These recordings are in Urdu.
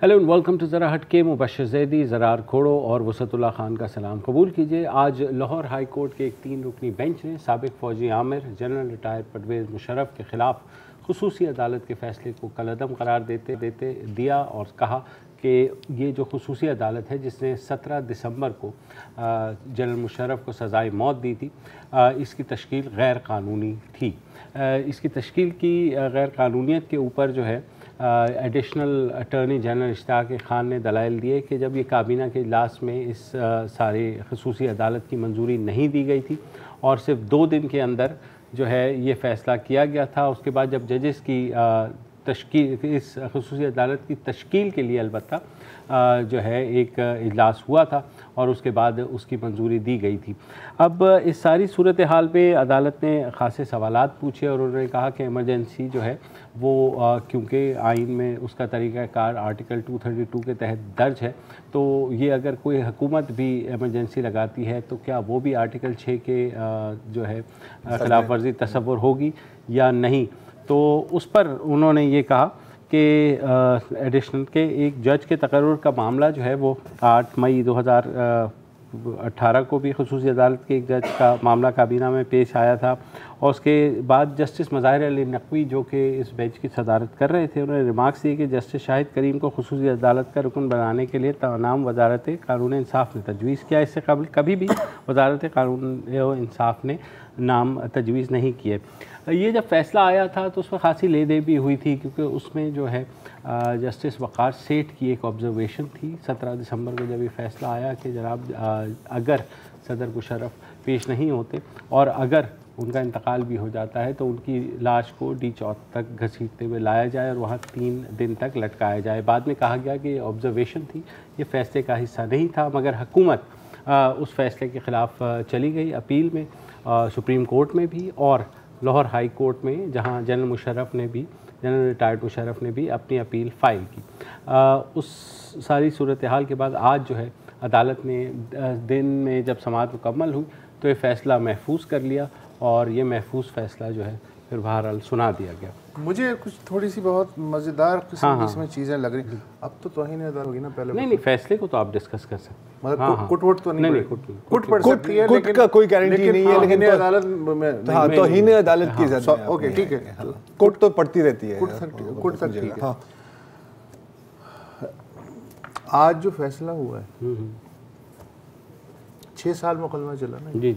ہیلو اینڈ ویلکم ٹو ذرا ہٹ کے. مبشر زیدی، زرار کھوڑو اور وسعت اللہ خان کا سلام قبول کیجیے. آج لاہور ہائی کورٹ کے ایک 3 رکنی بینچ نے سابق فوجی عامر جنرل ریٹائر پرویز مشرف کے خلاف خصوصی عدالت کے فیصلے کو کالعدم قرار دیتے دیا اور کہا کہ یہ جو خصوصی عدالت ہے جس نے 17 دسمبر کو جنرل مشرف کو سزائے موت دی تھی، اس کی تشکیل غیر قانونی تھی. اس کی تشکیل کی غیر قانونیت کے اوپر جو ہے ایڈیشنل اٹارنی جنرل اشتیاق خان نے دلائل دیے کہ جب یہ کابینہ کے اجلاس میں اس سارے خصوصی عدالت کی منظوری نہیں دی گئی تھی اور صرف 2 دن کے اندر جو ہے یہ فیصلہ کیا گیا تھا. اس کے بعد جب ججز کی تشکیل اس خصوصی عدالت کی تشکیل کے لیے البتہ جو ہے ایک اجلاس ہوا تھا اور اس کے بعد اس کی منظوری دی گئی تھی. اب اس ساری صورتحال پہ عدالت نے خاصے سوالات پوچھے اور انہوں نے کہا کہ ایمرجنسی جو ہے وہ کیونکہ آئین میں اس کا طریقہ کار آرٹیکل 232 کے تحت درج ہے، تو یہ اگر کوئی حکومت بھی ایمرجنسی لگاتی ہے تو کیا وہ بھی آرٹیکل 6 کے جو ہے خلاف ورزی تصور ہوگی یا نہیں. تو اس پر انہوں نے یہ کہا کہ ایڈیشنل کے ایک جج کے تقرر کا معاملہ جو ہے وہ 8 مئی 2018 کو بھی خصوصی عدالت کے ایک جج کا معاملہ کابینہ میں پیش آیا تھا، اور اس کے بعد جسٹس مظاہر علی نقوی جو کہ اس بینچ کی صدارت کر رہے تھے، انہوں نے ریمارکس دیے کہ جسٹس شاہد کریم کو خصوصی عدالت کا رکن بنانے کے لیے نام وزارت قانون انصاف نے تجویز کیا. اس سے قبل کبھی بھی وزارت قانون و انصاف نے نام تجویز نہیں کیے. یہ جب فیصلہ آیا تھا تو اس میں خاصی لے دے بھی ہوئی تھی، کیونکہ اس میں جو ہے جسٹس وقار سیٹھ کی ایک آبزرویشن تھی 17 دسمبر کو جب یہ فیصلہ آیا کہ جناب اگر صدر مشرف پیش نہیں ہوتے اور اگر ان کا انتقال بھی ہو جاتا ہے تو ان کی لاش کو ڈی چوک تک گھسیٹتے ہوئے لایا جائے اور وہاں 3 دن تک لٹکایا جائے. بعد میں کہا گیا کہ یہ آبزرویشن تھی، یہ فیصلے کا حصہ نہیں تھا، مگر حکومت اس فیصلے کے خلاف چلی گئی اپیل میں، سپریم کورٹ میں بھی اور لاہور ہائی کورٹ میں، جہاں جنرل ریٹائرڈ مشرف نے بھی اپنی اپیل فائل کی. اس ساری صورتحال کے بعد آج جو ہے عدالت نے دن میں جب سماعت مکمل ہوئی تو یہ فیصلہ محفوظ کر لیا اور یہ محفوظ فیصلہ جو ہے پھر بہرحال سنا دیا گیا. مجھے کچھ تھوڑی سی بہت مزیدار قسم کی اس میں چیزیں لگ رہی. اب تو توہین عدالت ہوگی نا پہلے؟ نہیں، فیصلے کو تو آپ ڈسکس کر سکتے ہیں، مطلب کٹ وٹ تو نہیں، کٹ پڑ سکتی ہے، کٹ کا کوئی گارنٹی نہیں ہے، لیکن عدالت میں توہین عدالت کی زد میں اوکے ٹھیک ہے، کٹ تو پڑتی رہتی ہے، کٹ تک ٹھیک ہے. آج جو فیصلہ ہوا ہے 6 سال مقدمہ چلا نا، جی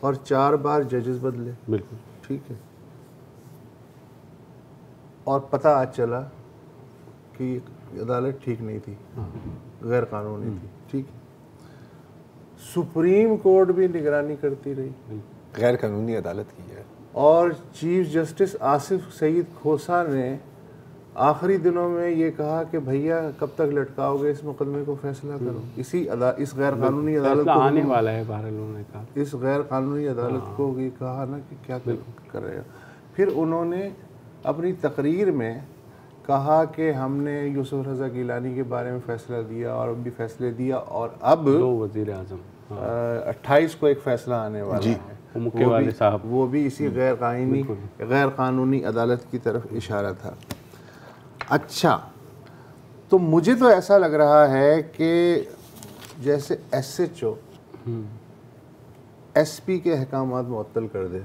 اور 4 بار ججز بدلے، بالکل ٹھیک ہے، اور پتہ آج چلا کہ عدالت ٹھیک نہیں تھی، غیر قانونی تھی، ٹھیک ہے. سپریم کورٹ بھی نگرانی کرتی رہی، غیر قانونی عدالت کی ہے، اور چیف جسٹس آصف سعید کھوسہ نے آخری دنوں میں یہ کہا کہ بھیا کب تک لٹکاؤ گے اس مقدمے کو، فیصلہ کرو. اس غیر قانونی عدالت کو آنے والا ہے، بہرحال انہوں نے کہا اس غیر قانونی عدالت کو یہ کہا نا کہ کیا کر رہے ہیں. پھر انہوں نے اپنی تقریر میں کہا کہ ہم نے یوسف رضا گیلانی کے بارے میں فیصلہ دیا اور اب بھی فیصلے دیا، اور اب 2 وزیر اعظم 28 کو ایک فیصلہ آنے والا ہے، مکے والے صاحب، وہ بھی اسی غیر قانونی عدالت کی طرف اشارہ تھا. اچھا، تو مجھے تو ایسا لگ رہا ہے کہ جیسے S H O S P کے احکامات معطل کر دے،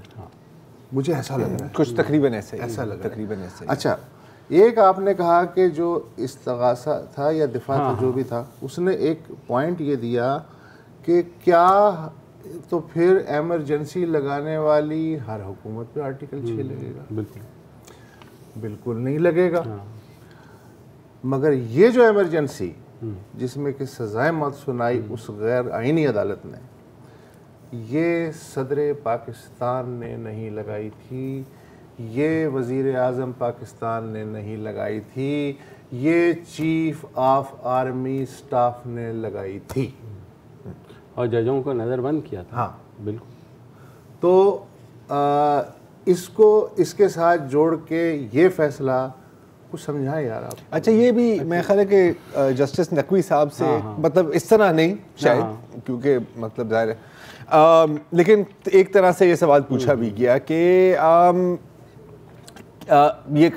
مجھے ایسا لگ رہا ہے، کچھ تقریباً ایسے تقریباً ایسے. اچھا، ایک آپ نے کہا کہ جو استغاثہ تھا یا دفاع تھا جو بھی تھا، اس نے ایک پوائنٹ یہ دیا کہ کیا تو پھر ایمرجنسی لگانے والی ہر حکومت پہ آرٹیکل 6 لگے گا؟ بالکل نہیں لگے گا. مگر یہ جو ایمرجنسی جس میں کہ سزائے موت سنائی اس غیر آئینی عدالت نے، یہ صدر پاکستان نے نہیں لگائی تھی، یہ وزیر اعظم پاکستان نے نہیں لگائی تھی، یہ چیف آف آرمی سٹاف نے لگائی تھی، اور ججوں کو نظر بند کیا تھا. ہاں بالکل. تو اس کو اس کے ساتھ جوڑ کے یہ فیصلہ کچھ سمجھائیں یار آپ. اچھا، یہ بھی میں خیال ہے کہ جسٹس نقوی صاحب سے مطلب اس طرح نہیں شاید، کیونکہ مطلب ظاہر ہے، لیکن ایک طرح سے یہ سوال پوچھا بھی گیا کہ یہ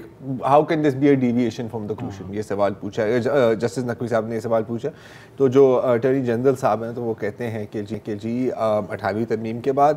how can this be a deviation from the question, یہ سوال پوچھا ہے جسٹس نقوی صاحب نے یہ سوال پوچھا. تو جو اٹارنی جنرل صاحب ہیں تو وہ کہتے ہیں کہ جی 28ویں ترمیم کے بعد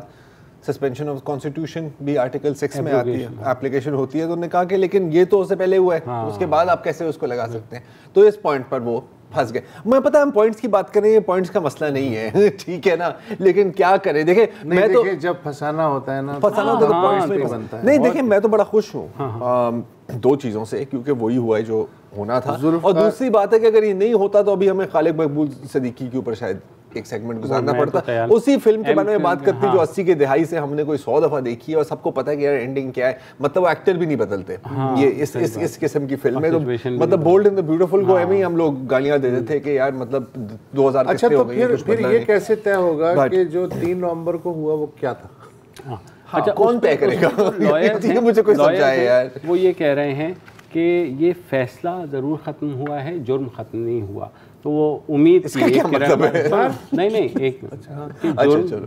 سسپینشن آف کانسٹیٹیوشن بھی آرٹیکل 6 میں آتی ہے, اپلیکیشن ہوتی ہے. تو انہوں نے کہا کہ لیکن یہ تو اس سے پہلے ہوا ہے, اس کے بعد آپ کیسے اس کو لگا سکتے ہیں. تو اس پوائنٹ پر وہ پھنس گئے. میں پتا ہم پوائنٹس کی بات کر رہے ہیں, پوائنٹس کا مسئلہ نہیں ہے, ٹھیک ہے نا, لیکن کیا کریں. دیکھیں میں تو جب پھنسانا ہوتا ہے نا, پھنسانا ہوتا ہے تو پوائنٹس میں بنتا ہے. نہیں دیکھیں میں تو بڑا خوش ہوں 2 چیزوں سے, کیونکہ وہی ہوا ہے جو ہونا تھا, اور دوسری بات ہے کہ اگر یہ نہیں ہوتا تو ابھی ہمیں خالق مقبول صدیقی کے اوپر شاید ایک سیگمنٹ گزارنا پڑتا. اسی فلم کے بارے میں بات کرتے جو 80 کے دہائی سے ہم نے کوئی 100 دفعہ دیکھی ہے اور سب کو پتا ہے کہ یار اینڈنگ کیا ہے, مطلب وہ ایکٹر بھی نہیں بدلتے. یہ اس قسم کی فلم ہے, تو مطلب بولڈ اینڈ دی بیوٹیفل کو ایویں ہم لوگ گالیاں دیتے تھے کہ یار مطلب 2000. اچھا تو پھر یہ کیسے طے ہوگا کہ جو 3 نومبر کو ہوا وہ کیا تھا؟ اچھا کون طے کرے گا, مجھے کوئی سمجھائے یار. وہ یہ کہہ رہے ہیں کہ یہ فیصلہ ضرور ختم ہوا ہے, جرم ختم نہیں ہوا. تو وہ امید کی نہیں ایک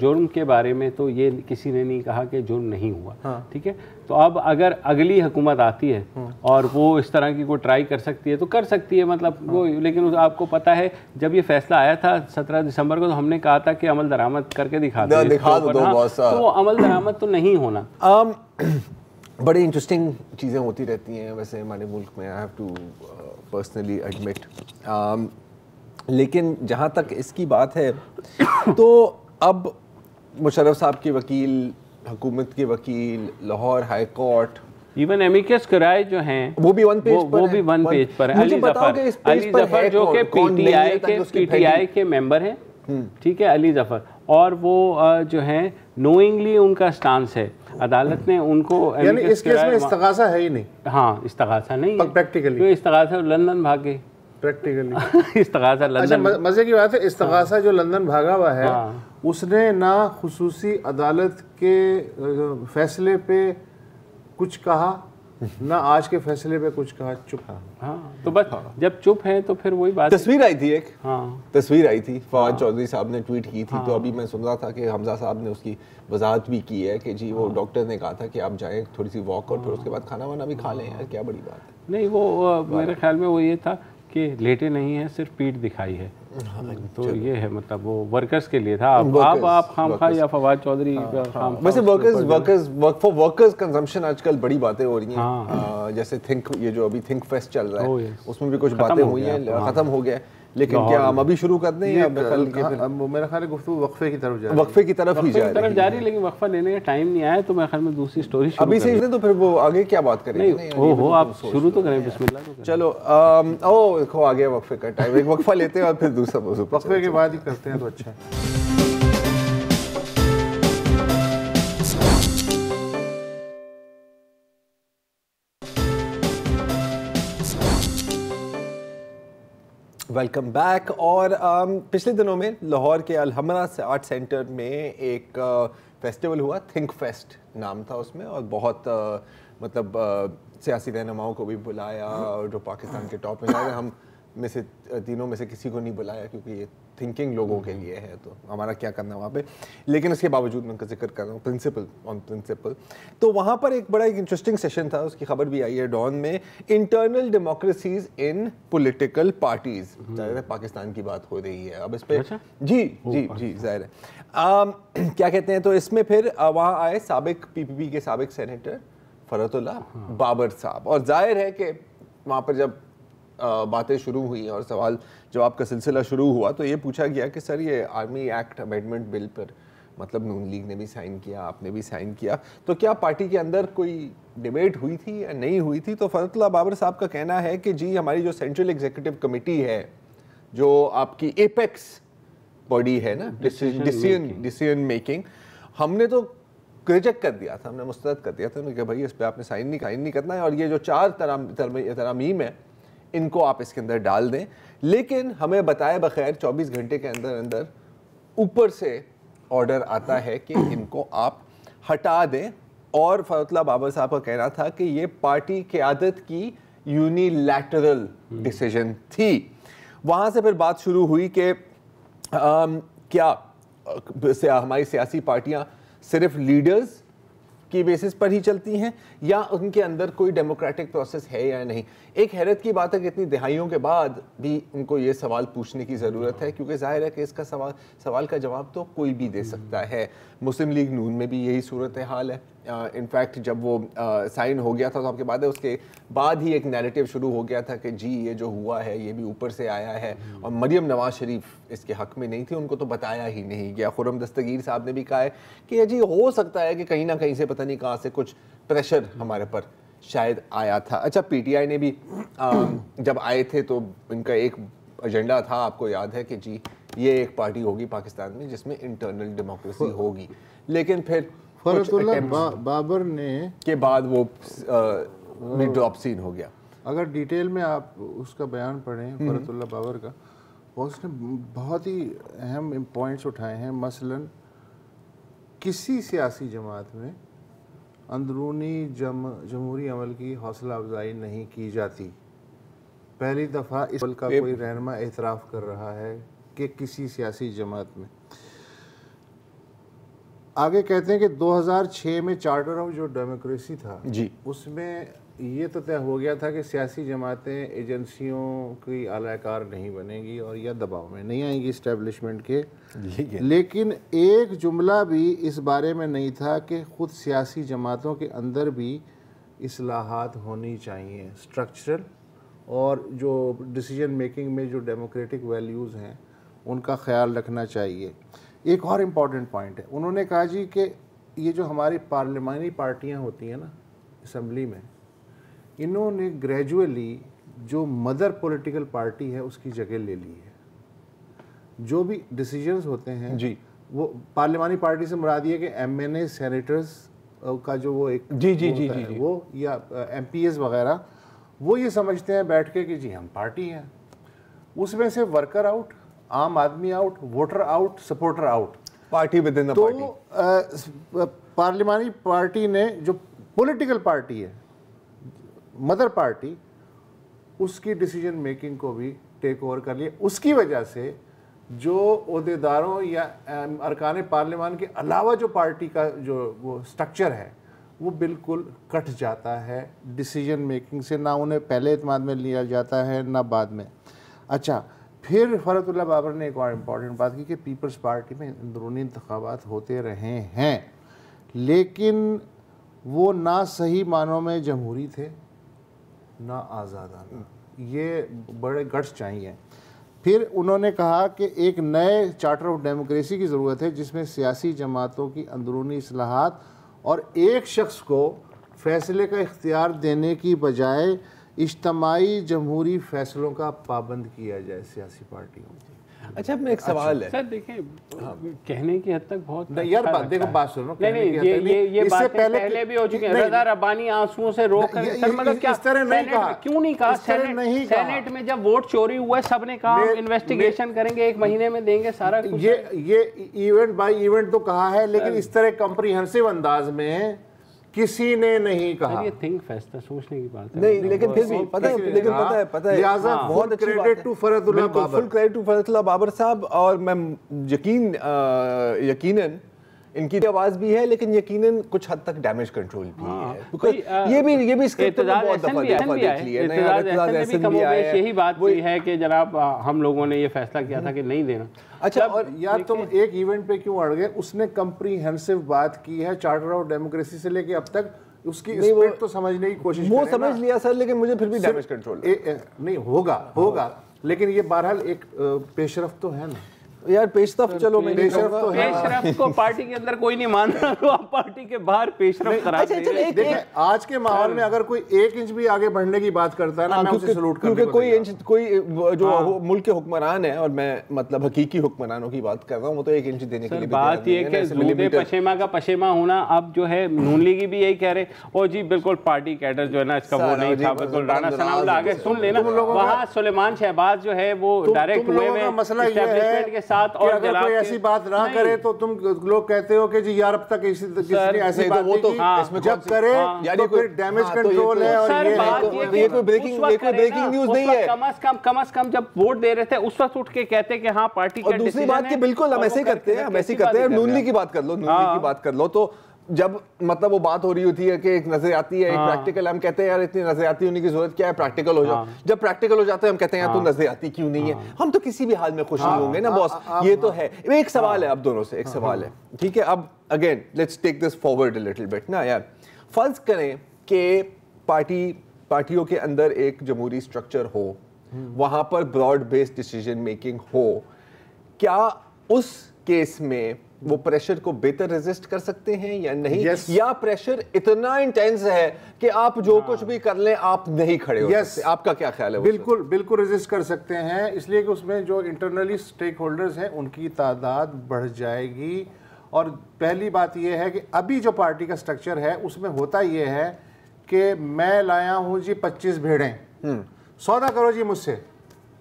جرم کے بارے میں تو یہ کسی نے نہیں کہا کہ جرم نہیں ہوا, ٹھیک ہے. تو اب اگر اگلی حکومت آتی ہے اور وہ اس طرح کی کوئی ٹرائی کر سکتی ہے تو کر سکتی ہے, مطلب وہ. لیکن آپ کو پتہ ہے جب یہ فیصلہ آیا تھا 17 دسمبر کو, تو ہم نے کہا تھا کہ عمل درآمد کر کے دکھا دو, تو وہ عمل درآمد تو نہیں ہونا. بڑی انٹرسٹنگ چیزیں ہوتی رہتی ہیں ویسے ہمارے ملک میں, I have to personally admit. لیکن جہاں تک اس کی بات ہے تو اب مشرف صاحب کے وکیل, حکومت کے وکیل, لاہور ہائی کورٹ, ایون ایمیکس کرائے جو ہیں وہ بھی 1 پیج پر ہیں. علی ظفر جو کہ پی ٹی آئی کے ممبر ہیں, ٹھیک ہے, علی ظفر, اور وہ جو ہیں نوئنگلی ان کا سٹانس ہے. عدالت نے ان کو, یعنی اس کیس میں استغاثہ ہے ہی نہیں. ہاں استغاثہ نہیں ہے پریکٹیکلی, استغاثہ لندن بھاگے پریکٹیکلی استغاثہ لندن. مزے کی بات ہے, استغاثہ جو لندن بھاگا ہوا ہے اس نے نہ خصوصی عدالت کے فیصلے پہ کچھ کہا, نہ آج کے فیصلے پہ کچھ کہا, چپ. ہاں تو بس جب چپ ہے تو پھر وہی بات. تصویر آئی تھی, ایک تصویر آئی تھی, فواد چودھری صاحب نے ٹویٹ کی تھی, تو ابھی میں سن رہا تھا کہ حمزہ صاحب نے اس کی وضاحت بھی کی ہے کہ جی وہ ڈاکٹر نے کہا تھا کہ آپ جائیں تھوڑی سی واک اور پھر اس کے بعد کھانا وانا بھی کھا لیں, یار کیا بڑی بات ہے. نہیں وہ میرے خیال میں وہ یہ تھا کہ لیٹے نہیں ہیں, صرف پیٹ دکھائی ہے, تو یہ ہے مطلب وہ ورکرز کے لیے تھا. آپ خام خواہ یا فواد چودھری ویسے ورکرز کنزمپشن آج کل بڑی باتیں ہو رہی ہیں, جیسے تھنک, یہ جو ابھی تھنک فیسٹ چل رہا ہے اس میں بھی کچھ باتیں ہوئی ہیں, ختم ہو گیا ہے. لیکن کیا ہم ابھی شروع کر دیں یا میرا خیال ہے گفتگو وقفے کی طرف جا رہی ہے, وقفے کی طرف ہی جا رہی ہے, لیکن وقفہ لینے کا ٹائم نہیں آیا, تو میرے خیال میں دوسری سٹوری ابھی سے ہی. تو پھر وہ آگے کیا بات کریں گے, آپ شروع تو کریں, بسم اللہ. چلو دیکھو آ گیا وقفے کا ٹائم, ایک وقفہ لیتے ہیں اور پھر دوسرا موضوع وقفے کے بعد ہی کرتے ہیں تو اچھا ہے. Welcome back. اور پچھلے دنوں میں لاہور کے الحمرا آرٹ سینٹر میں ایک فیسٹیول ہوا, تھنک فیسٹ نام تھا اس میں, اور بہت مطلب سیاسی رہنماؤں کو بھی بلایا, اور جو پاکستان کے ٹاپ میں ہم میں سے تینوں میں سے کسی کو نہیں بلایا کیونکہ یہ تھنکنگ لوگوں کے لیے ہے, تو ہمارا کیا کرنا وہاں پہ. لیکن اس کے باوجود میں ان کا ذکر کر رہا ہوں, پرنسپل. تو وہاں پر ایک بڑا ایک انٹرسٹنگ سیشن تھا, اس کی خبر بھی آئی ہے ڈان میں, internal democracies in political parties. ظاہر ہے پاکستان کی بات ہو رہی ہے اب اس پہ, جی ظاہر ہے. کیا کہتے ہیں, تو اس میں پھر وہاں آئے سابق PPP کے سابق سینیٹر فرحت اللہ بابر صاحب, اور ظاہر ہے کہ وہاں پر جب باتیں شروع ہوئی اور سوال جواب کا سلسلہ شروع ہوا تو یہ پوچھا گیا کہ سر یہ آرمی ایکٹ امینڈمنٹ بل پر مطلب نون لیگ نے بھی سائن کیا, آپ نے بھی سائن کیا, تو کیا پارٹی کے اندر کوئی ڈیبیٹ ہوئی تھی یا نہیں ہوئی تھی. تو فرحت اللہ بابر صاحب کا کہنا ہے کہ جی ہماری جو سینٹرل ایگزیکٹو کمیٹی ہے, جو آپ کی ایپیکس باڈی ہے نا, ڈیسیژن میکنگ, ہم نے تو ریجیکٹ کر دیا تھا, ہم نے مسترد کر دیا تھا کہ بھائی اس پہ آپ نے سائن نہیں کرنا ہے, اور یہ جو 4 ترامیم ہیں ان کو آپ اس کے اندر ڈال دیں, لیکن ہمیں بتائے بخیر 24 گھنٹے کے اندر اوپر سے آرڈر آتا ہے کہ ان کو آپ ہٹا دیں. اور فرحت اللہ بابر صاحب کا کہنا تھا کہ یہ پارٹی قیادت کی یونیلیٹرل ڈیسیژن تھی. وہاں سے پھر بات شروع ہوئی کہ کیا ہماری سیاسی پارٹیاں صرف لیڈرز کی بیسس پر ہی چلتی ہیں یا ان کے اندر کوئی ڈیموکریٹک پروسیس ہے یا نہیں. ایک حیرت کی بات ہے کہ اتنی دہائیوں کے بعد بھی ان کو یہ سوال پوچھنے کی ضرورت ہے, کیونکہ ظاہر ہے کہ اس کا سوال کا جواب تو کوئی بھی دے سکتا ہے. مسلم لیگ نون میں بھی یہی صورتحال ہے. انفیکٹ جب وہ سائن ہو گیا تھا تو آپ کے بعد ہے اس کے بعد ہی ایک نیریٹو شروع ہو گیا تھا کہ جی یہ جو ہوا ہے یہ بھی اوپر سے آیا ہے, اور مریم نواز شریف اس کے حق میں نہیں تھی, ان کو تو بتایا ہی نہیں گیا. خرم دستگیر صاحب نے بھی کہا ہے کہ جی ہو سکتا ہے کہ کہیں نہ کہیں سے پتہ نہیں کہاں سے کچھ پریشر ہمارے پر شاید آیا تھا. اچھا پی ٹی آئی نے بھی جب آئے تھے تو ان کا ایک ایجنڈا تھا, آپ کو یاد ہے کہ جی یہ ایک پارٹی ہوگی پاکستان میں جس میں انٹرنل ڈیموکریسی ہوگی, لیکن پھر فرت اللہ بابر نے کے بعد وہ ڈراپ سین ہو گیا. اگر ڈیٹیل میں آپ اس کا بیان پڑھیں فرت اللہ بابر کا, اس نے بہت ہی اہم پوائنٹس اٹھائے ہیں. مثلاً کسی سیاسی جماعت میں اندرونی جمہوری عمل کی حوصلہ افزائی نہیں کی جاتی. پہلی دفعہ اس عمل کا کوئی رہنما اعتراف کر رہا ہے کہ کسی سیاسی جماعت میں. آگے کہتے ہیں کہ 2006 میں چارٹر آف جو ڈیموکریسی تھا جی اس میں یہ تو طے ہو گیا تھا کہ سیاسی جماعتیں ایجنسیوں کی اعلی کار نہیں بنے گی اور یا دباؤ میں نہیں آئیں گی اسٹیبلشمنٹ کے, لیکن ایک جملہ بھی اس بارے میں نہیں تھا کہ خود سیاسی جماعتوں کے اندر بھی اصلاحات ہونی چاہیے اسٹرکچرل, اور جو ڈیسیجن میکنگ میں جو ڈیموکریٹک ویلیوز ہیں ان کا خیال رکھنا چاہیے. ایک اور امپورٹنٹ پوائنٹ ہے, انہوں نے کہا جی کہ یہ جو ہماری پارلیمانی پارٹیاں ہوتی ہیں نا اسمبلی میں, انہوں نے گریجولی جو مدر پولیٹیکل پارٹی ہے اس کی جگہ لے لی ہے. جو بھی ڈیسیجنز ہوتے ہیں جی وہ پارلیمانی پارٹی سے مراد یہ کہ ایم این اے سینیٹرز کا جو وہ ایک وہ یا ایم پی ایز وغیرہ, وہ یہ سمجھتے ہیں بیٹھ کے کہ جی ہم پارٹی ہیں. اس میں سے ورکر آؤٹ, عام آدمی out, voter out, supporter out, party with in the party. تو پارلیمانی پارٹی نے جو پولیٹیکل پارٹی ہے مدر پارٹی, اس کی ڈیسیجن میکنگ کو بھی ٹیک اوور کر لیا. اس کی وجہ سے جو عہدیداروں یا ارکان پارلیمان کے علاوہ جو پارٹی کا جو وہ سٹرکچر ہے وہ بالکل کٹ جاتا ہے ڈیسیجن میکنگ سے, نہ انہیں پہلے اعتماد میں لیا جاتا ہے نہ بعد میں. اچھا پھر فرت اللہ بابر نے ایک اور امپورٹنٹ بات کی کہ پیپلز پارٹی میں اندرونی انتخابات ہوتے رہے ہیں, لیکن وہ نہ صحیح معنوں میں جمہوری تھے نہ آزادانہ. یہ بڑے گٹس چاہیے. پھر انہوں نے کہا کہ ایک نئے چارٹر آف ڈیموکریسی کی ضرورت ہے جس میں سیاسی جماعتوں کی اندرونی اصلاحات اور ایک شخص کو فیصلے کا اختیار دینے کی بجائے اجتماعی جمہوری فیصلوں کا پابند کیا جائے سیاسی پارٹیوں میں. اچھا میں ایک سوال ہے سر, دیکھیں کہنے کی حد تک بہت یار دیکھو بات سنو, یہ بات پہلے بھی ہو چکی ہے. رضا ربانی آنسوؤں سے رو کر سر مطلب کیا کیوں نہیں کہا سینیٹ میں جب ووٹ چوری ہوا ہے سب نے کہا انویسٹیگیشن کریں گے, 1 مہینے میں دیں گے سارا کچھ. یہ ایونٹ بائی ایونٹ تو کہا ہے, لیکن اس طرح کمپریہنسو انداز میں کسی نے نہیں کہا. یہ تھنک فیسٹ ہے, سوچنے کی بات ہے. نہیں لیکن پھر بھی پتہ ہے لہٰذا بہت credit to Farhatullah Babar, full credit to Farhatullah Babar صاحب. اور میں یقیناً ان کی آواز بھی ہے, لیکن یقیناً کچھ حد تک ڈیمیج کنٹرول بھی ہے. یہ بھی اسکرپٹ میں بہت دفعہ دیکھ لیا ہے. احسن بھی یہی بات کی ہے کہ جناب ہم لوگوں نے یہ فیصلہ کیا تھا کہ نہیں دینا. اچھا اور یار تم ایک ایونٹ پہ کیوں اڑ گئے؟ اس نے کمپریہنسو بات کی ہے چارٹر آف ڈیموکریسی سے لے کے اب تک, اس کی اسپرٹ تو سمجھنے کی کوشش کریں. وہ سمجھ لیا سر, لیکن مجھے پھر بھی ڈیمیج کنٹرول نہیں ہوگا, لیکن یہ بہرحال ایک پیش رفت تو ہے نا یار. پیش رفت چلو میں پیش رفت کو پارٹی کے اندر کوئی نہیں مان رہا تو آپ پارٹی کے باہر پیش رفت کرا دیں. دیکھیں آج کے ماحول میں اگر کوئی 1 انچ بھی آگے بڑھنے کی بات کرتا ہے نا, میں اسے سلوٹ کرنے کو تیار ہوں. کوئی جو ملک کے حکمران ہے, اور میں مطلب حقیقی حکمرانوں کی بات کر رہا ہوں, وہ تو 1 انچ دینے کے لیے بات یہ کہ زود پشیمہ کا پشیمہ ہونا. اب جو ہے نون لیگی بھی یہی کہہ رہے, او جی بالکل پارٹی کیڈر جو ہے نا اس کا وہ نہیں تھا, بالکل رانا ثناء اللہ آگے سن لینا. وہاں سلیمان شہباز جو ہے وہ ڈائریکٹ ہوئے ہوئے اسٹیبلشمنٹ کے ساتھ, اور ایسی بات نہ کرے تو تم لوگ کہتے ہو کہ جی یار اب تک کسی نے ایسی بات نہیں کی, جب کرے تو پھر ڈیمیج کنٹرول ہے. اور یہ کوئی بریکنگ نیوز نہیں ہے. کم از کم جب ووٹ دے رہے تھے اس وقت اٹھ کے کہتے کہ ہاں پارٹی کا دوسری بات کہ بالکل ہم ایسے ہی کرتے ہیں, نون لیگ کی بات کر لو, تو جب مطلب وہ بات ہو رہی ہوتی ہے کہ ایک نظریاتی ہے ایک پریکٹیکل, ہم کہتے ہیں یار اتنی نظریاتی ہونے کی ضرورت کیا ہے, پریکٹیکل ہو جاؤ. جب پریکٹیکل ہو جاتا ہے ہم کہتے ہیں یار تو نظریاتی کیوں نہیں ہے, ہم تو کسی بھی حال میں خوش نہیں ہوں گے نا باس. یہ تو ہے. ایک سوال ہے اب دونوں سے, ایک سوال ہے, ٹھیک ہے. اب again let's take this forward a little bit نا یار. فرض کریں کہ پارٹیوں کے اندر ایک جمہوری اسٹرکچر ہو, وہاں پر براڈ بیسڈ ڈیسیژن میکنگ ہو, کیا اس کیس میں وہ پریشر کو بہتر ریزسٹ کر سکتے ہیں یا نہیں, یا پریشر اتنا انٹینس ہے کہ آپ جو کچھ بھی کر لیں آپ نہیں کھڑے ہو سکتے؟ آپ کا کیا خیال ہے؟ بالکل ریزسٹ کر سکتے ہیں, اس لیے کہ اس میں جو انٹرنلی اسٹیک ہولڈرز ہیں ان کی تعداد بڑھ جائے گی. اور پہلی بات یہ ہے کہ ابھی جو پارٹی کا سٹرکچر ہے اس میں ہوتا یہ ہے کہ میں لایا ہوں جی 25 بھیڑیں, سودا کرو جی مجھ سے,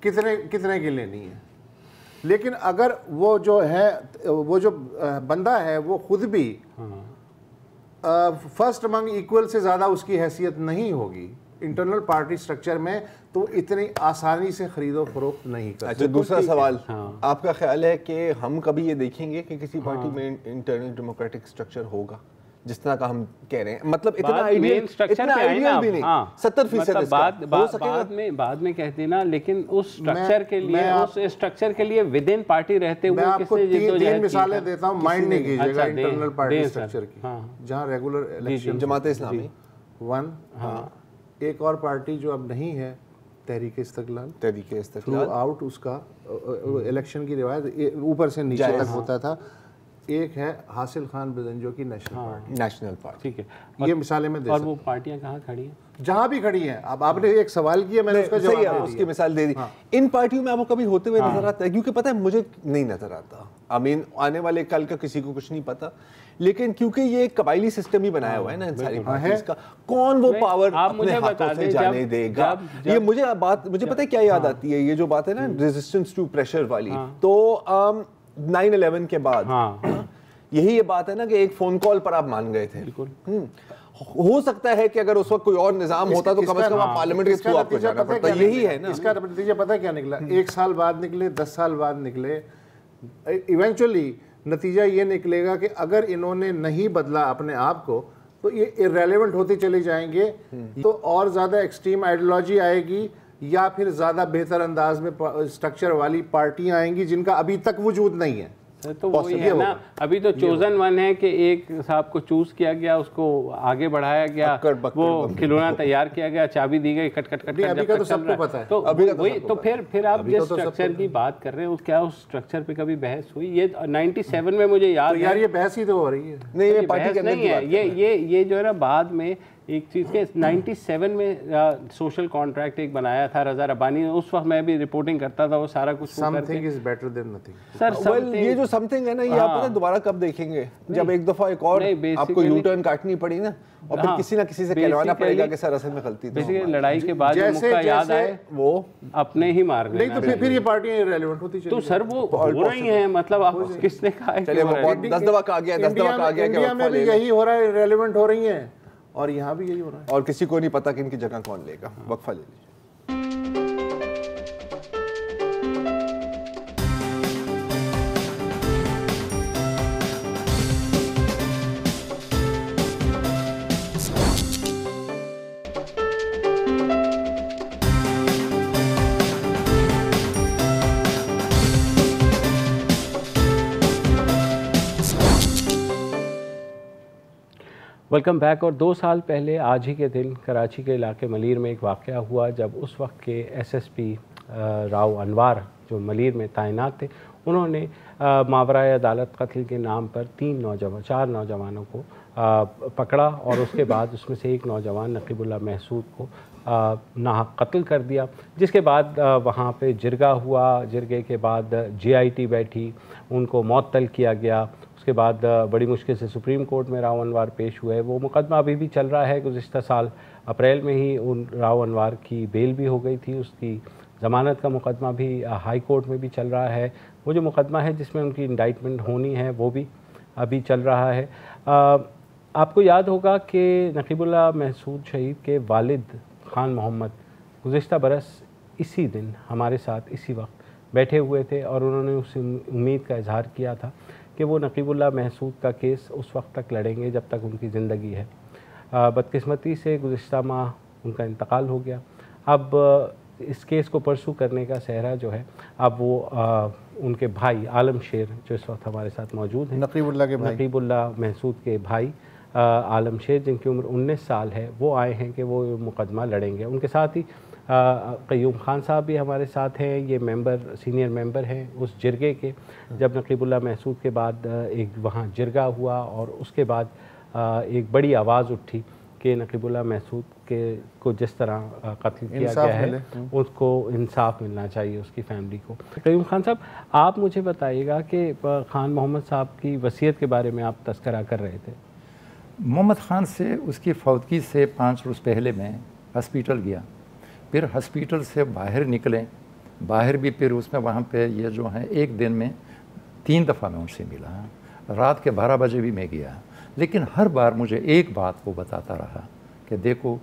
کتنے کی لینی ہے. لیکن اگر وہ جو بندہ ہے وہ خود بھی فرسٹ امنگ ایکول سے زیادہ اس کی حیثیت نہیں ہوگی انٹرنل پارٹی سٹرکچر میں, تو اتنی آسانی سے خرید و فروخت نہیں کر سکتے. دوسرا سوال, آپ کا خیال ہے کہ ہم کبھی یہ دیکھیں گے کہ کسی پارٹی میں انٹرنل ڈیموکریٹک سٹرکچر ہوگا جس طرح کا ہم کہہ رہے ہیں, مطلب اتنا آئیڈیل بھی نہیں, 70% بعد میں کہتے نا, لیکن اس اسٹرکچر کے لیے ود ان پارٹی رہتے ہوئے میں آپ کو 3 مثالیں دیتا ہوں, مائنڈ نہیں کیجیے گا انٹرنل پارٹی سٹرکچر کی. جہاں ریگولر الیکشن, جماعت اسلامی 1, ایک اور پارٹی جو اب نہیں ہے تحریک استقلال, تھرو آؤٹ اس کا الیکشن کی روایت اوپر سے نیچے تک ہوتا تھا. ایک ہے حاصل خان بزنجو کی نیشنل پارٹی. ٹھیک ہے, یہ مثالیں میں دے سکتا ہوں. اور وہ پارٹیاں کہاں کھڑی ہیں؟ جہاں بھی کھڑی ہیں. اب آپ نے ایک سوال کیا, میں نے اس کا جواب دیا, اس کی مثال دے دی. ان پارٹیوں میں آپ کو کبھی ہوتے ہوئے نظر آتا ہے؟ کیونکہ پتہ ہے مجھے نہیں نظر آتا, آنے والے کل کا کسی کو کچھ نہیں پتا, لیکن کیونکہ یہ ایک قبائلی سسٹم ہی بنایا ہوا ہے نا ان ساری پارٹیز کا, کون وہ پاور اپنے ہاتھوں سے جانے دے گا. یہ مجھے پتہ ہے کیا یاد آتی ہے, یہ جو بات ہے نا ریزسٹنس ٹو پریشر والی, تو 9/11 کے بعد یہی یہ بات ہے نا کہ ایک فون کال پر آپ مان گئے تھے. ہو سکتا ہے کہ اگر اس وقت کوئی اور نظام ہوتا تو کم از کم آپ پارلیمنٹ کے تھرو آپ کو جانا پڑتا. یہی ہے نا, اس کا نتیجہ پتہ کیا نکلا, 1 سال بعد نکلے, 10 سال بعد نکلے, ایونچولی نتیجہ یہ نکلے گا کہ اگر انہوں نے نہیں بدلا اپنے آپ کو تو یہ irrelevant ہوتے چلے جائیں گے, تو اور زیادہ ایکسٹریم آئیڈیالوجی آئے گی, یا پھر زیادہ بہتر انداز میں اسٹرکچر والی پارٹیاں آئیں گی جن کا ابھی تک وجود نہیں ہے. تو وہی ہے نا, ابھی تو چوزن ون ہے کہ ایک صاحب کو چوز کیا گیا, اس کو آگے بڑھایا گیا, وہ کھلونا تیار کیا گیا, چابی دی گئی, کٹ ابھی کا تو سب کو پتا ہے. تو پھر آپ جس اسٹرکچر کی بات کر رہے ہیں, کیا اس اسٹرکچر پہ کبھی بحث ہوئی؟ یہ 97 میں مجھے یاد ہے. یار یہ بحث ہی تو ہو رہی ہے. نہیں, یہ پارٹی نہیں ہے, یہ جو ہے نا بعد میں ایک چیز کے 97 میں سوشل کانٹریکٹ ایک بنایا تھا رضا ربانی نے, اس وقت میں بھی رپورٹنگ کرتا تھا, وہ سارا کچھ something is better than nothing. سر یہ جو سم تھنگ ہے نا, یہ آپ دوبارہ کب دیکھیں گے؟ جب ایک دفعہ ایک اور آپ کو یو ٹرن کاٹنی پڑی نا, اور پھر کسی نہ کسی سے کہلوانا پڑے گا کہ سر اصل میں غلطی تھی. لڑائی کے بعد موقع یاد آئے وہ اپنے ہی مار گئے. نہیں تو پھر یہ پارٹیاں ریلیونٹ ہوتی چلی. تو سر وہ ہو رہی ہیں, مطلب آپ کس نے کہا ہے کہ 10 دفعہ کہا گیا, 10 دفعہ کہا گیا کہ انڈیا میں بھی یہی ہو رہا ہے, ریلیونٹ ہو رہی ہیں, اور یہاں بھی یہی ہو رہا ہے, اور کسی کو نہیں پتا کہ ان کی جگہ کون لے گا. وقفہ لے لیجیے. Welcome back. اور 2 سال پہلے آج ہی کے دن کراچی کے علاقے ملیر میں ایک واقعہ ہوا, جب اس وقت کے SSP راؤ انوار جو ملیر میں تعینات تھے, انہوں نے ماورائے عدالت قتل کے نام پر 4 نوجوانوں کو پکڑا, اور اس کے بعد اس میں سے ایک نوجوان نقیب اللہ محسود کو ناحق قتل کر دیا, جس کے بعد وہاں پہ جرگہ ہوا. جرگے کے بعد GIT بیٹھی, ان کو معطل کیا گیا. اس کے بعد بڑی مشکل سے سپریم کورٹ میں راؤ انوار پیش ہوئے. وہ مقدمہ ابھی بھی چل رہا ہے. گزشتہ سال اپریل میں ہی ان راؤ انوار کی بیل بھی ہو گئی تھی, اس کی ضمانت کا مقدمہ بھی ہائی کورٹ میں بھی چل رہا ہے. وہ جو مقدمہ ہے جس میں ان کی انڈائٹمنٹ ہونی ہے وہ بھی ابھی چل رہا ہے. آپ کو یاد ہوگا کہ نقیب اللہ محسود شہید کے والد خان محمد گزشتہ برس اسی دن ہمارے ساتھ اسی وقت بیٹھے ہوئے تھے, اور انہوں نے اس امید کا اظہار کیا تھا کہ وہ نقیب اللہ محسود کا کیس اس وقت تک لڑیں گے جب تک ان کی زندگی ہے۔ بدقسمتی سے گزشتہ ماہ ان کا انتقال ہو گیا۔ اب اس کیس کو پرسو کرنے کا سہرا جو ہے اب وہ ان کے بھائی عالم شیر جو اس وقت ہمارے ساتھ موجود ہیں، نقیب اللہ کے بھائی، نقیب اللہ محسود کے بھائی عالم شیر جن کی عمر 19 سال ہے، وہ آئے ہیں کہ وہ مقدمہ لڑیں گے۔ ان کے ساتھ ہی قیوم خان صاحب بھی ہمارے ساتھ ہیں، یہ سینئر ممبر ہیں اس جرگے کے، جب نقیب اللہ محسود کے بعد ایک وہاں جرگہ ہوا اور اس کے بعد ایک بڑی آواز اٹھی کہ نقیب اللہ محسود کو جس طرح قتل کیا گیا ہے اس کو انصاف ملنا چاہیے اس کی فیملی کو۔ قیوم خان صاحب، آپ مجھے بتائیے گا کہ خان محمد صاحب کی وصیت کے بارے میں آپ تذکرہ کر رہے تھے۔ محمد خان سے اس کی فوتگی سے 5 روز پہلے میں ہسپیٹل گیا، پھر ہسپیٹل سے باہر نکلے، باہر بھی پھر اس میں وہاں پہ یہ جو ہیں ایک دن میں 3 دفعہ میں ان سے ملا، رات کے 12 بجے بھی میں گیا، لیکن ہر بار مجھے ایک بات وہ بتاتا رہا کہ دیکھو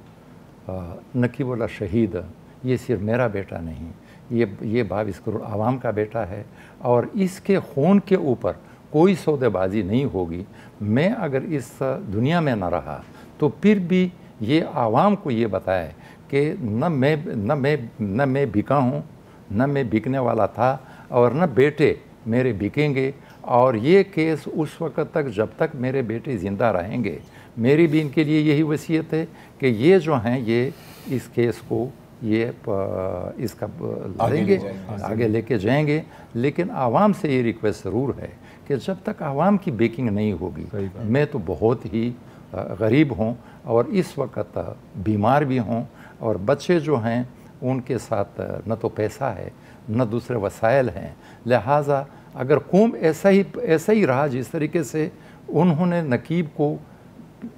نقیب اللہ شہید یہ صرف میرا بیٹا نہیں، یہ 22 کروڑ عوام کا بیٹا ہے اور اس کے خون کے اوپر کوئی سودے بازی نہیں ہوگی۔ میں اگر اس دنیا میں نہ رہا تو پھر بھی یہ عوام کو یہ بتائے کہ نہ میں بکا ہوں، نہ میں بکنے والا تھا اور نہ بیٹے میرے بکیں گے، اور یہ کیس اس وقت تک جب تک میرے بیٹے زندہ رہیں گے، میری بھی ان کے لیے یہی وصیت ہے کہ یہ جو ہیں یہ اس کیس کو اس کا لڑیں گے، آگے لے کے جائیں گے، لیکن عوام سے یہ ریکویسٹ ضرور ہے کہ جب تک عوام کی بیکنگ نہیں ہوگی، میں تو بہت ہی غریب ہوں اور اس وقت بیمار بھی ہوں اور بچے جو ہیں ان کے ساتھ نہ تو پیسہ ہے نہ دوسرے وسائل ہیں، لہٰذا اگر قوم ایسا ہی رہا جس طریقے سے انہوں نے نقیب کو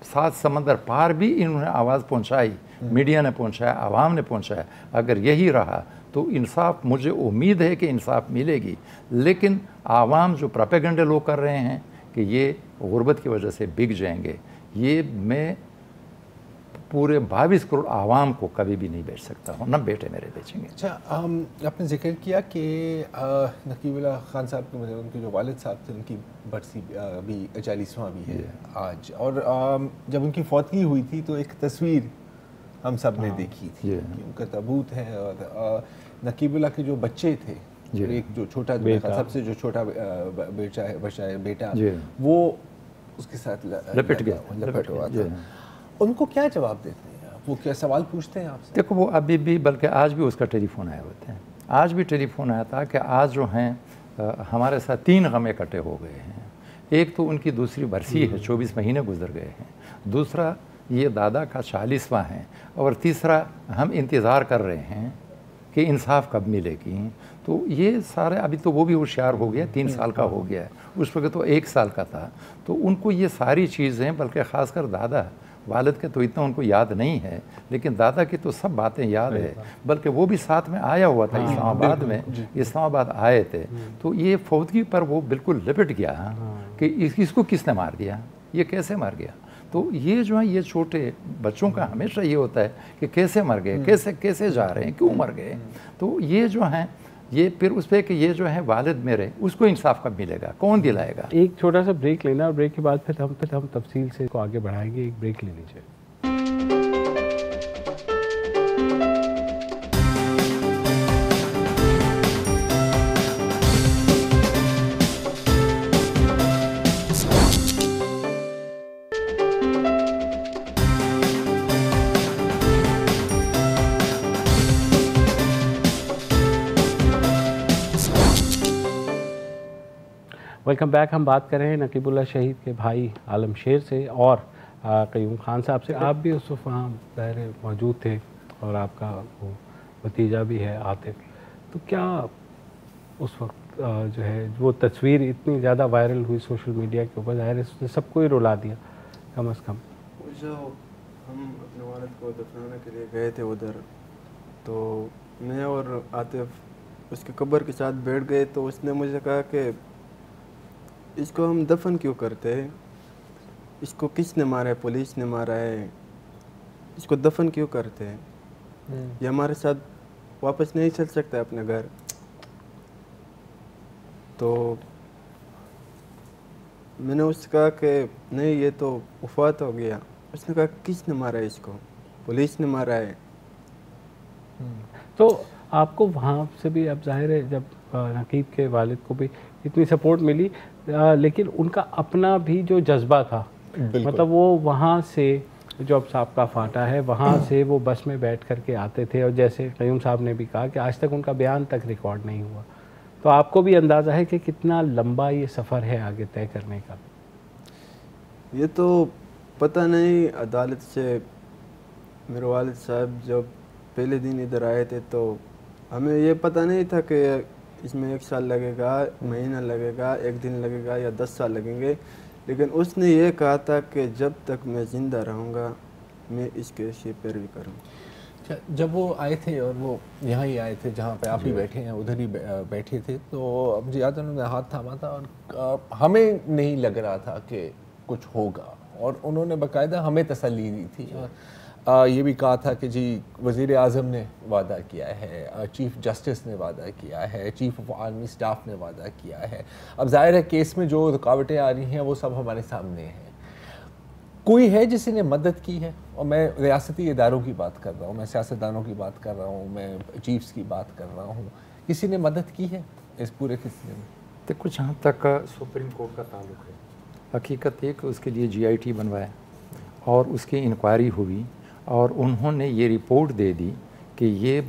7 سمندر پار بھی انہوں نے آواز پہنچائی، میڈیا نے پہنچایا، عوام نے پہنچایا، اگر یہی رہا تو انصاف، مجھے امید ہے کہ انصاف ملے گی، لیکن عوام جو پروپیگنڈے لوگ کر رہے ہیں کہ یہ غربت کی وجہ سے بک جائیں گے، یہ میں پورے 22 کروڑ عوام کو کبھی بھی نہیں بیچ سکتا ہوں، نہ بیٹے میرے بیچیں گے۔ اچھا، آپ نے ذکر کیا کہ نقیب اللہ خان صاحب کے ان کے جو والد صاحب تھے ان کی برسی بھی 40واں بھی ہے آج، اور جب ان کی فوتگی ہوئی تھی تو ایک تصویر ہم سب نے دیکھی تھی کہ ان کا تابوت ہے اور نقیب اللہ کے جو بچے تھے، ایک جو چھوٹا سب سے جو چھوٹا بیٹا وہ اس کے ساتھ لپٹ ہوا تھا، ان کو کیا جواب دیتے ہیں آپ؟ وہ کیا سوال پوچھتے ہیں آپ سے؟ دیکھو وہ ابھی بھی، بلکہ آج بھی اس کا ٹیلی فون آئے ہوتے ہیں، آج بھی ٹیلی فون آیا تھا کہ آج جو ہیں ہمارے ساتھ 3 غم اکٹھے ہو گئے ہیں، ایک تو ان کی دوسری برسی ہے، 24 مہینے گزر گئے ہیں، دوسرا یہ دادا کا 40واں ہے، اور تیسرا ہم انتظار کر رہے ہیں کہ انصاف کب ملے گی۔ تو یہ سارے، ابھی تو وہ بھی ہوشیار ہو گیا، 3 سال کا ہو گیا ہے، اس وقت تو 1 سال کا تھا، تو ان کو یہ ساری چیزیں، بلکہ خاص کر دادا، والد کے تو اتنا ان کو یاد نہیں ہے، لیکن دادا کی تو سب باتیں یاد ہے، بلکہ وہ بھی ساتھ میں آیا ہوا تھا اسلام آباد میں، اسلام آباد آئے تھے، تو یہ فوتگی پر وہ بالکل لپٹ گیا کہ اس کو کس نے مار دیا، یہ کیسے مار گیا۔ تو یہ جو ہے یہ چھوٹے بچوں کا ہمیشہ یہ ہوتا ہے کہ کیسے مر گئے، کیسے جا رہے ہیں، کیوں مر گئے، تو یہ جو ہیں یہ پھر اس پہ کہ یہ جو ہے والد میرے، اس کو انصاف کب ملے گا، کون دلائے گا۔ ایک چھوٹا سا بریک لینا، اور بریک کے بعد پھر ہم تفصیل سے کو آگے بڑھائیں گے۔ ایک بریک لے لیجیے۔ Welcome back. ہم بات کر رہے ہیں نقیب اللہ شہید کے بھائی عالم شیر سے اور قیوم خان صاحب سے۔ آپ بھی اس وقت وہاں ظاہر موجود تھے اور آپ کا وہ بھتیجا بھی ہے عاطف، تو کیا اس وقت جو ہے وہ تصویر اتنی زیادہ وائرل ہوئی سوشل میڈیا کے اوپر، ظاہر ہے اس نے سب کو ہی رلا دیا کم از کم۔ جو ہم اپنے والد کو دفنانے کے لیے گئے تھے ادھر، تو میں اور عاطف اس کی قبر کے ساتھ بیٹھ گئے، تو اس نے مجھے کہا کہ اس کو ہم دفن کیوں کرتے ہیں، اس کو کس نے مارا ہے، پولیس نے مارا ہے، اس کو دفن کیوں کرتے ہیں، یہ ہمارے ساتھ واپس نہیں چل سکتا اپنے گھر۔ تو میں نے اس سے کہا کہ نہیں یہ تو وفات ہو گیا. اس نے کہا کس نے مارا ہے اس کو؟ پولیس نے مارا ہے. تو آپ کو وہاں سے بھی اب ظاہر ہے جب نقیب کے والد کو بھی اتنی سپورٹ ملی لیکن ان کا اپنا بھی جو جذبہ تھا مطلب وہ وہاں سے جو اب صاحب کا فاٹا ہے وہاں سے وہ بس میں بیٹھ کر کے آتے تھے اور جیسے قیوم صاحب نے بھی کہا کہ آج تک ان کا بیان تک ریکارڈ نہیں ہوا. تو آپ کو بھی اندازہ ہے کہ کتنا لمبا یہ سفر ہے آگے طے کرنے کا. یہ تو پتہ نہیں. عدالت سے میرے والد صاحب جب پہلے دن ادھر آئے تھے تو ہمیں یہ پتہ نہیں تھا کہ اس میں 1 سال لگے گا, مہینہ لگے گا, 1 دن لگے گا یا 10 سال لگیں گے. لیکن اس نے یہ کہا تھا کہ جب تک میں زندہ رہوں گا میں اس کیس کی پیروی کروں. جب وہ آئے تھے اور وہ یہاں ہی آئے تھے جہاں پہ آپ ہی بیٹھے ہیں ادھر ہی بیٹھے تھے تو مجھے یاد ہے انہوں نے ہاتھ تھاما تھا اور ہمیں نہیں لگ رہا تھا کہ کچھ ہوگا اور انہوں نے باقاعدہ ہمیں تسلی دی تھی. یہ بھی کہا تھا کہ جی وزیر اعظم نے وعدہ کیا ہے, چیف جسٹس نے وعدہ کیا ہے, چیف آف آرمی اسٹاف نے وعدہ کیا ہے. اب ظاہر ہے کیس میں جو رکاوٹیں آ رہی ہیں وہ سب ہمارے سامنے ہیں. کوئی ہے جس نے مدد کی ہے؟ اور میں ریاستی اداروں کی بات کر رہا ہوں, میں سیاستدانوں کی بات کر رہا ہوں, میں چیفز کی بات کر رہا ہوں. کسی نے مدد کی ہے اس پورے قصے میں؟ دیکھو جہاں تک سپریم کورٹ کا تعلق ہے حقیقت یہ کہ اس کے لیے GIT بنوایا اور اس کی انکوائری ہوئی اور انہوں نے یہ رپورٹ دے دی کہ یہ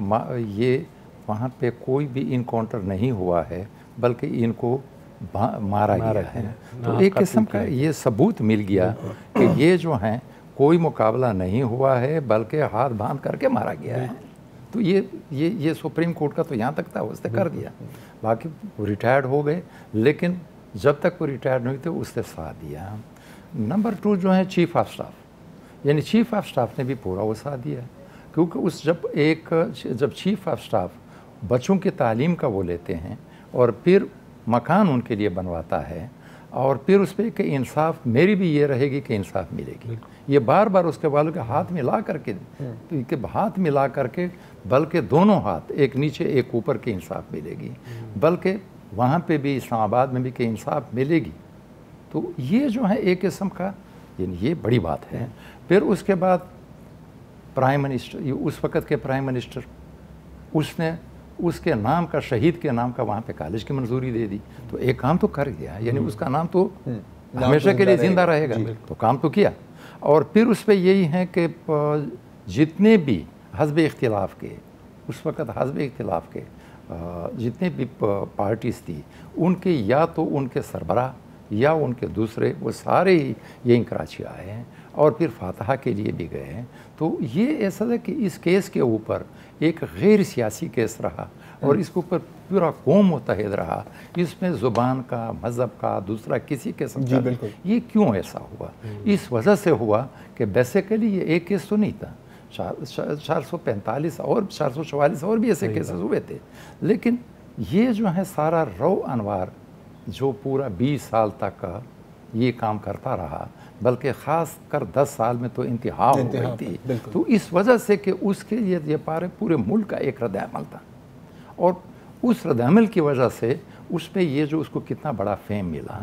وہاں پہ کوئی بھی انکاؤنٹر نہیں ہوا ہے بلکہ ان کو مارا گیا ہے. تو ایک قسم کا یہ ثبوت مل گیا کہ یہ جو ہیں کوئی مقابلہ نہیں ہوا ہے بلکہ ہاتھ باندھ کر کے مارا گیا ہے. تو یہ سپریم کورٹ کا تو یہاں تک تھا, اس نے کر دیا. باقی وہ ریٹائرڈ ہو گئے لیکن جب تک وہ ریٹائرڈ نہیں تھے اس نے ساتھ دیا. نمبر 2 جو ہیں چیف آف اسٹاف, یعنی چیف آف اسٹاف نے بھی پورا وہ ساتھ دیا کیونکہ جب چیف آف اسٹاف بچوں کی تعلیم کا وہ لیتے ہیں اور پھر مکان ان کے لیے بنواتا ہے اور پھر اس پہ کہ انصاف میری بھی یہ رہے گی کہ انصاف ملے گی. یہ بار بار اس کے والوں کے ہاتھ ملا کر کے بلکہ دونوں ہاتھ ایک نیچے ایک اوپر کے انصاف ملے گی, بلکہ وہاں پہ بھی اسلام آباد میں بھی کہ انصاف ملے گی. تو یہ جو ہے ایک قسم کا یعنی یہ بڑی بات ہے. پھر اس کے بعد پرائم منسٹر, اس وقت کے پرائم منسٹر, اس نے اس کے نام کا شہید کے نام کا وہاں پہ کالج کی منظوری دے دی. تو ایک کام تو کر گیا, یعنی اس کا نام تو ہمیشہ کے لیے زندہ رہے گا. تو کام تو کیا. اور پھر اس پہ یہی ہے کہ جتنے بھی حزب اختلاف کے اس وقت جتنے بھی پارٹیز تھی ان کے یا تو ان کے سربراہ یا ان کے دوسرے وہ سارے ہی یہیں کراچی آئے ہیں اور پھر فاتحہ کے لیے بھی گئے ہیں. تو یہ ایسا ہے کہ اس کیس کے اوپر ایک غیر سیاسی کیس رہا اور اس کے اوپر پورا قوم متحد رہا. اس میں زبان کا, مذہب کا, دوسرا کسی قسم کا. یہ کیوں ایسا ہوا؟ اس وجہ سے ہوا کہ بیسیکلی یہ ایک کیس تو نہیں تھا, 445 اور 444 اور بھی ایسے کیسز ہوئے تھے. لیکن یہ جو ہے سارا رو انوار جو پورا 20 سال تک یہ کام کرتا رہا, بلکہ خاص کر 10 سال میں تو انتہا ہو گئی تھی. تو اس وجہ سے کہ اس کے لیے یہ پورے ملک کا ایک رد عمل تھا اور اس رد عمل کی وجہ سے اس پہ یہ جو اس کو کتنا بڑا فیم ملا.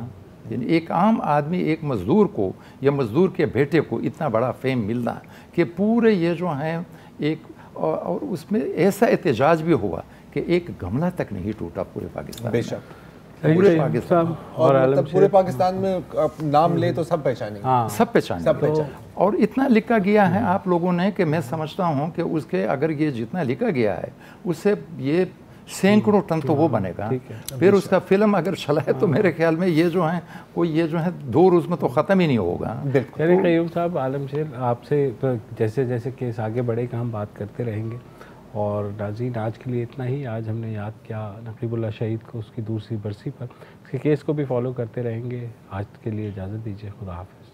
یعنی ایک عام آدمی, ایک مزدور کو یا مزدور کے بیٹے کو اتنا بڑا فیم ملنا کہ پورے یہ جو ہیں ایک, اور اس میں ایسا احتجاج بھی ہوا کہ ایک گملہ تک نہیں ٹوٹا پورے پاکستان. بے شک پورے پاکستان اور پورے پاکستان میں نام لے تو سب پہچانیں گے, سب پہچانیں. اور اتنا لکھا گیا ہے آپ لوگوں نے کہ میں سمجھتا ہوں کہ اس کے اگر یہ جتنا لکھا گیا ہے اس سے یہ سینکڑوں ٹن تو وہ بنے گا. پھر اس کا فلم اگر چلا ہے تو میرے خیال میں یہ جو ہیں کوئی یہ جو ہے 2 روز میں تو ختم ہی نہیں ہوگا. یعنی قیوم صاحب, عالم شیر, آپ سے جیسے جیسے کیس آگے بڑھے گا ہم بات کرتے رہیں گے. اور ناظرین آج کے لیے اتنا ہی. آج ہم نے یاد کیا نقیب اللہ شہید کو اس کی دوسری برسی پر. اس کے کیس کو بھی فالو کرتے رہیں گے. آج کے لیے اجازت دیجیے, خدا حافظ.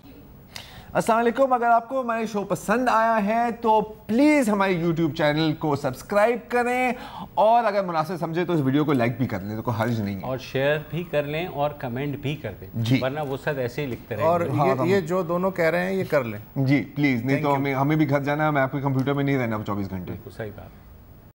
السلام علیکم. اگر آپ کو ہمارے شو پسند آیا ہے تو پلیز ہمارے یوٹیوب چینل کو سبسکرائب کریں اور اگر مناسب سمجھے تو اس ویڈیو کو لائک بھی کر لیں, تو کوئی حرج نہیں ہے, اور شیئر بھی کر لیں اور کمنٹ بھی کر دیں, ورنہ وہ سب ایسے ہی لکھتے رہیں. اور یہ جو دونوں کہہ رہے ہیں یہ کر لیں جی پلیز, نہیں تو ہمیں بھی گھر جانا ہے, میں آپ کے کمپیوٹر میں نہیں رہنا 24 گھنٹے. صحیح بات.